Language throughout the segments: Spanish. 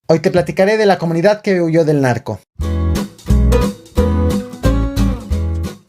Hoy te platicaré de la comunidad que huyó del narco.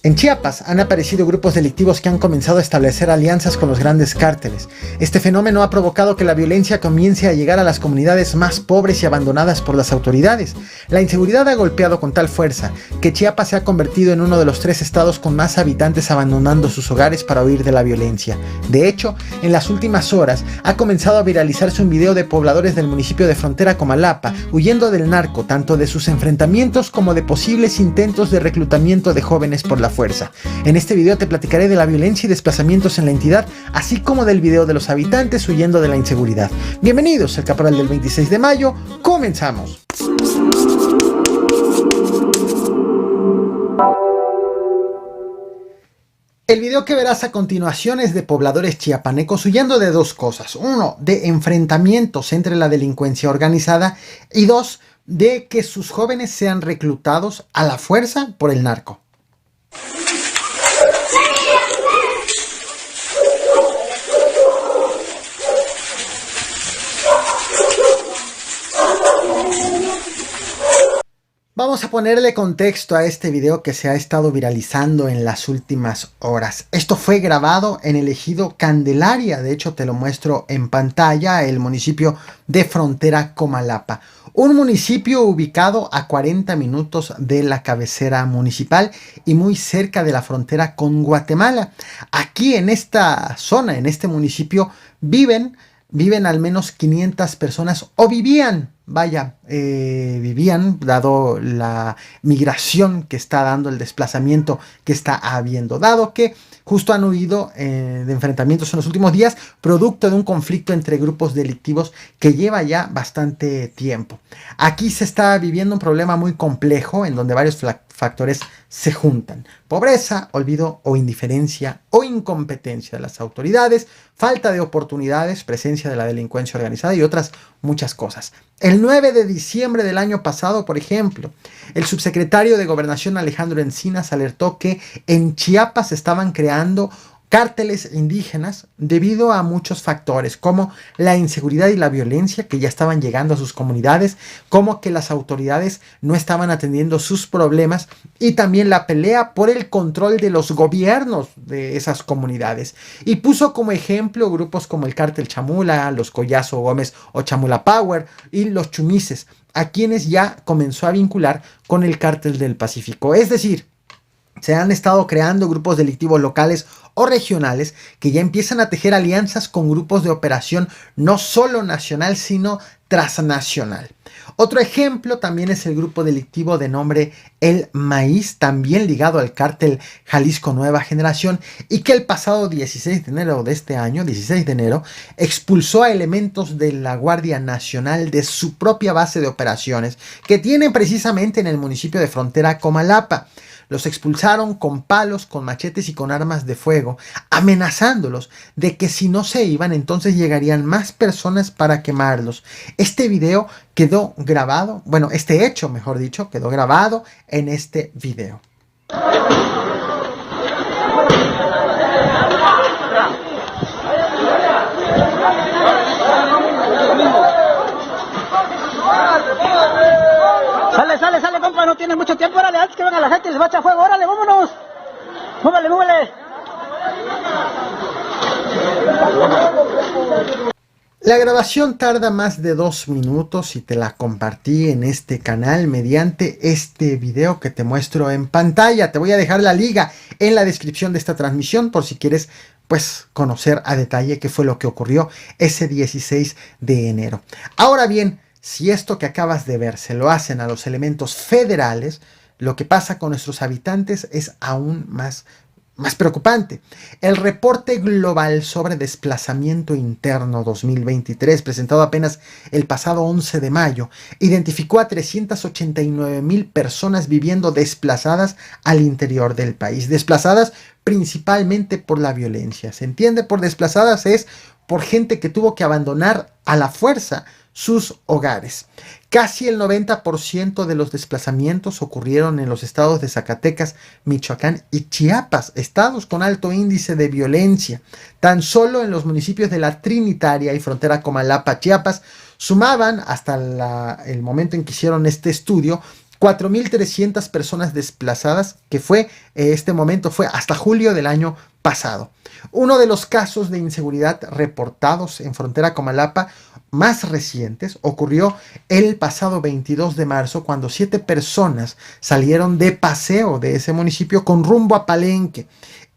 En Chiapas han aparecido grupos delictivos que han comenzado a establecer alianzas con los grandes cárteles. Este fenómeno ha provocado que la violencia comience a llegar a las comunidades más pobres y abandonadas por las autoridades. La inseguridad ha golpeado con tal fuerza que Chiapas se ha convertido en uno de los 3 estados con más habitantes abandonando sus hogares para huir de la violencia. De hecho, en las últimas horas ha comenzado a viralizarse un video de pobladores del municipio de Frontera Comalapa huyendo del narco, tanto de sus enfrentamientos como de posibles intentos de reclutamiento de jóvenes por la fuerza. En este video te platicaré de la violencia y desplazamientos en la entidad, así como del video de los habitantes huyendo de la inseguridad. Bienvenidos al Caporal del 26 de mayo, comenzamos. El video que verás a continuación es de pobladores chiapanecos huyendo de 2 cosas. 1, de enfrentamientos entre la delincuencia organizada y 2, de que sus jóvenes sean reclutados a la fuerza por el narco. Vamos a ponerle contexto a este video que se ha estado viralizando en las últimas horas. Esto fue grabado en el ejido Candelaria, de hecho te lo muestro en pantalla, el municipio de Frontera Comalapa. Un municipio ubicado a 40 minutos de la cabecera municipal y muy cerca de la frontera con Guatemala. Aquí en esta zona, en este municipio, viven al menos 500 personas o vivían, dado la migración que está dando, el desplazamiento que está habiendo, dado que justo han huido de enfrentamientos en los últimos días, producto de un conflicto entre grupos delictivos que lleva ya bastante tiempo. Aquí se está viviendo un problema muy complejo en donde varios factores se juntan: pobreza, olvido o indiferencia o incompetencia de las autoridades, falta de oportunidades, presencia de la delincuencia organizada y otras muchas cosas. El 9 de diciembre del año pasado, por ejemplo, el subsecretario de Gobernación Alejandro Encinas alertó que en Chiapas se estaban creando cárteles indígenas debido a muchos factores, como la inseguridad y la violencia que ya estaban llegando a sus comunidades, como que las autoridades no estaban atendiendo sus problemas y también la pelea por el control de los gobiernos de esas comunidades. Y puso como ejemplo grupos como el Cártel Chamula, los Collazo Gómez o Chamula Power y los Chumices, a quienes ya comenzó a vincular con el Cártel del Pacífico. Es decir, se han estado creando grupos delictivos locales o regionales que ya empiezan a tejer alianzas con grupos de operación no solo nacional, sino transnacional. Otro ejemplo también es el grupo delictivo de nombre El Maíz, también ligado al cártel Jalisco Nueva Generación, y que el pasado 16 de enero de este año, 16 de enero, expulsó a elementos de la Guardia Nacional de su propia base de operaciones, que tiene precisamente en el municipio de Frontera Comalapa. Los expulsaron con palos, con machetes y con armas de fuego, amenazándolos de que si no se iban, entonces llegarían más personas para quemarlos. Este video quedó grabado, este hecho, mejor dicho, quedó grabado en este video. Sale, compa, no tienes mucho tiempo, órale, antes que venga la gente y les va a echar fuego, órale, vámonos. Múvale. La grabación tarda más de 2 minutos y te la compartí en este canal mediante este video que te muestro en pantalla. Te voy a dejar la liga en la descripción de esta transmisión por si quieres conocer a detalle qué fue lo que ocurrió ese 16 de enero. Ahora bien, si esto que acabas de ver se lo hacen a los elementos federales, lo que pasa con nuestros habitantes es aún más preocupante. El reporte global sobre desplazamiento interno 2023, presentado apenas el pasado 11 de mayo, identificó a 389,000 personas viviendo desplazadas al interior del país, desplazadas principalmente por la violencia. ¿Se entiende? Por desplazadas es por gente que tuvo que abandonar a la fuerza sus hogares. Casi el 90% de los desplazamientos ocurrieron en los estados de Zacatecas, Michoacán y Chiapas, estados con alto índice de violencia. Tan solo en los municipios de La Trinitaria y Frontera Comalapa, Chiapas, Sumaban hasta el momento en que hicieron este estudio 4.300 personas desplazadas, que este momento fue hasta julio del año pasado. Uno de los casos de inseguridad reportados en frontera Comalapa más recientes ocurrió el pasado 22 de marzo, cuando 7 personas salieron de paseo de ese municipio con rumbo a Palenque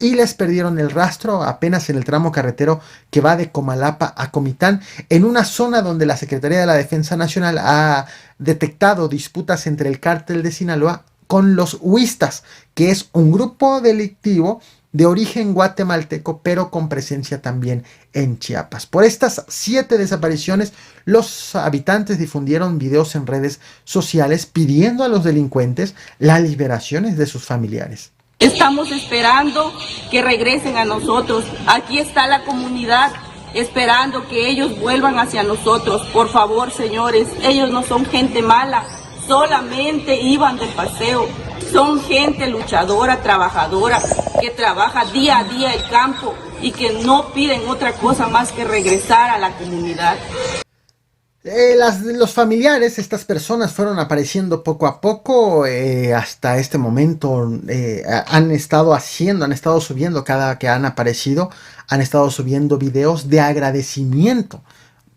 y les perdieron el rastro apenas en el tramo carretero que va de Comalapa a Comitán, en una zona donde la Secretaría de la Defensa Nacional ha detectado disputas entre el cártel de Sinaloa con los huistas, que es un grupo delictivo de origen guatemalteco, pero con presencia también en Chiapas. Por estas 7 desapariciones, los habitantes difundieron videos en redes sociales pidiendo a los delincuentes las liberaciones de sus familiares. Estamos esperando que regresen a nosotros. Aquí está la comunidad esperando que ellos vuelvan hacia nosotros. Por favor, señores, ellos no son gente mala, solamente iban de paseo. Son gente luchadora, trabajadora, que trabaja día a día el campo y que no piden otra cosa más que regresar a la comunidad. Los familiares, estas personas fueron apareciendo poco a poco, hasta este momento han estado subiendo cada que han aparecido, han estado subiendo videos de agradecimiento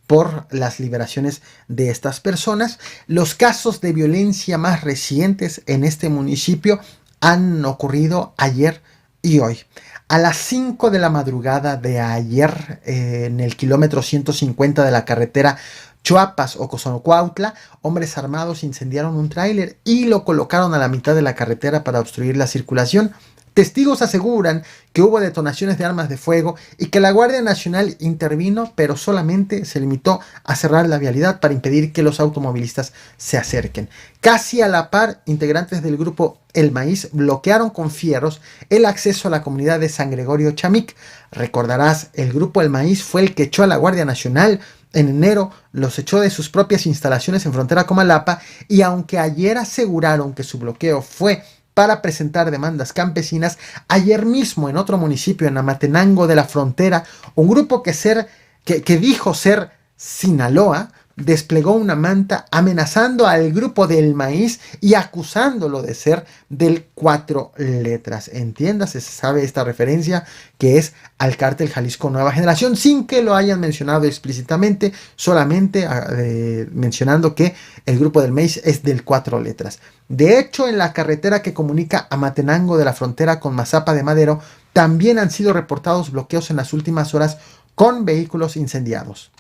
por las liberaciones de estas personas. Los casos de violencia más recientes en este municipio han ocurrido ayer y hoy. A las 5 de la madrugada de ayer, en el kilómetro 150 de la carretera Chuapas o Cozonocuautla, hombres armados incendiaron un tráiler y lo colocaron a la mitad de la carretera para obstruir la circulación. Testigos aseguran que hubo detonaciones de armas de fuego y que la Guardia Nacional intervino, pero solamente se limitó a cerrar la vialidad para impedir que los automovilistas se acerquen. Casi a la par, integrantes del grupo El Maíz bloquearon con fierros el acceso a la comunidad de San Gregorio Chamic. Recordarás, el grupo El Maíz fue el que echó a la Guardia Nacional. En enero los echó de sus propias instalaciones en frontera Comalapa, y aunque ayer aseguraron que su bloqueo fue para presentar demandas campesinas, ayer mismo en otro municipio, en Amatenango de la Frontera, un grupo que dijo ser Sinaloa desplegó una manta amenazando al grupo del Maíz y acusándolo de ser del 4 letras. Entiéndase, se sabe esta referencia que es al cártel Jalisco Nueva Generación, sin que lo hayan mencionado explícitamente, solamente mencionando que el grupo del Maíz es del 4 letras. De hecho, en la carretera que comunica Amatenango de la Frontera con Mazapa de Madero, también han sido reportados bloqueos en las últimas horas con vehículos incendiados.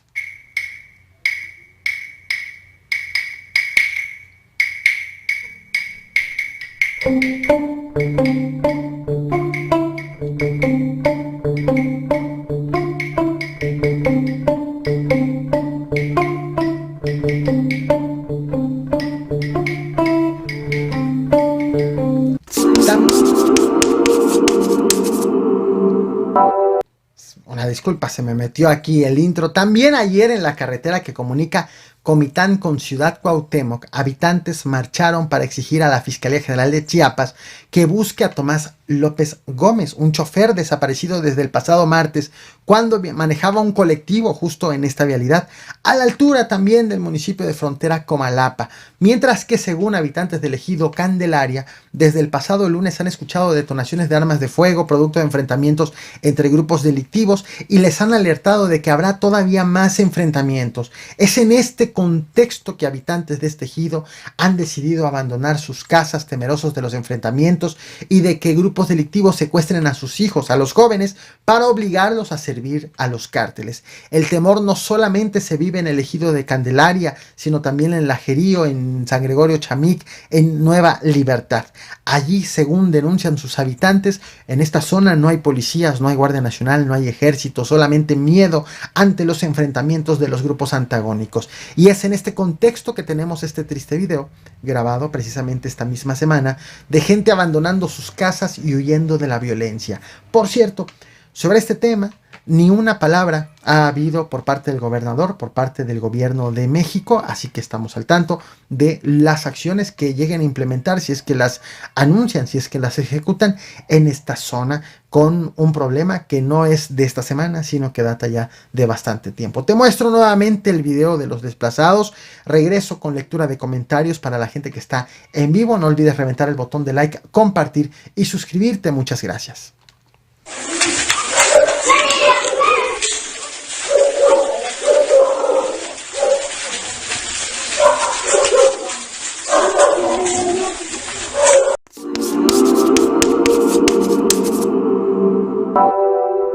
Una disculpa, se me metió aquí el intro. También ayer en la carretera que comunica Comitán con Ciudad Cuauhtémoc, habitantes marcharon para exigir a la Fiscalía General de Chiapas que busque a Tomás López Gómez, un chofer desaparecido desde el pasado martes, cuando manejaba un colectivo justo en esta vialidad, a la altura también del municipio de frontera Comalapa, mientras que, según habitantes del ejido Candelaria, desde el pasado lunes han escuchado detonaciones de armas de fuego producto de enfrentamientos entre grupos delictivos, y les han alertado de que habrá todavía más enfrentamientos. Es en este contexto que habitantes de este ejido han decidido abandonar sus casas, temerosos de los enfrentamientos y de que grupos delictivos secuestren a sus hijos, a los jóvenes, para obligarlos a servir a los cárteles. El temor no solamente se vive en el ejido de Candelaria, sino también en Lajerío, en San Gregorio Chamic, en Nueva Libertad. Allí, según denuncian sus habitantes, en esta zona no hay policías, no hay Guardia Nacional, no hay ejército, solamente miedo ante los enfrentamientos de los grupos antagónicos. Y es en este contexto que tenemos este triste video, grabado precisamente esta misma semana, de gente abandonando sus casas y huyendo de la violencia. Por cierto, sobre este tema, ni una palabra ha habido por parte del gobernador, por parte del gobierno de México, así que estamos al tanto de las acciones que lleguen a implementar, si es que las anuncian, si es que las ejecutan en esta zona, con un problema que no es de esta semana, sino que data ya de bastante tiempo. Te muestro nuevamente el video de los desplazados, regreso con lectura de comentarios para la gente que está en vivo. No olvides reventar el botón de like, compartir y suscribirte. Muchas gracias.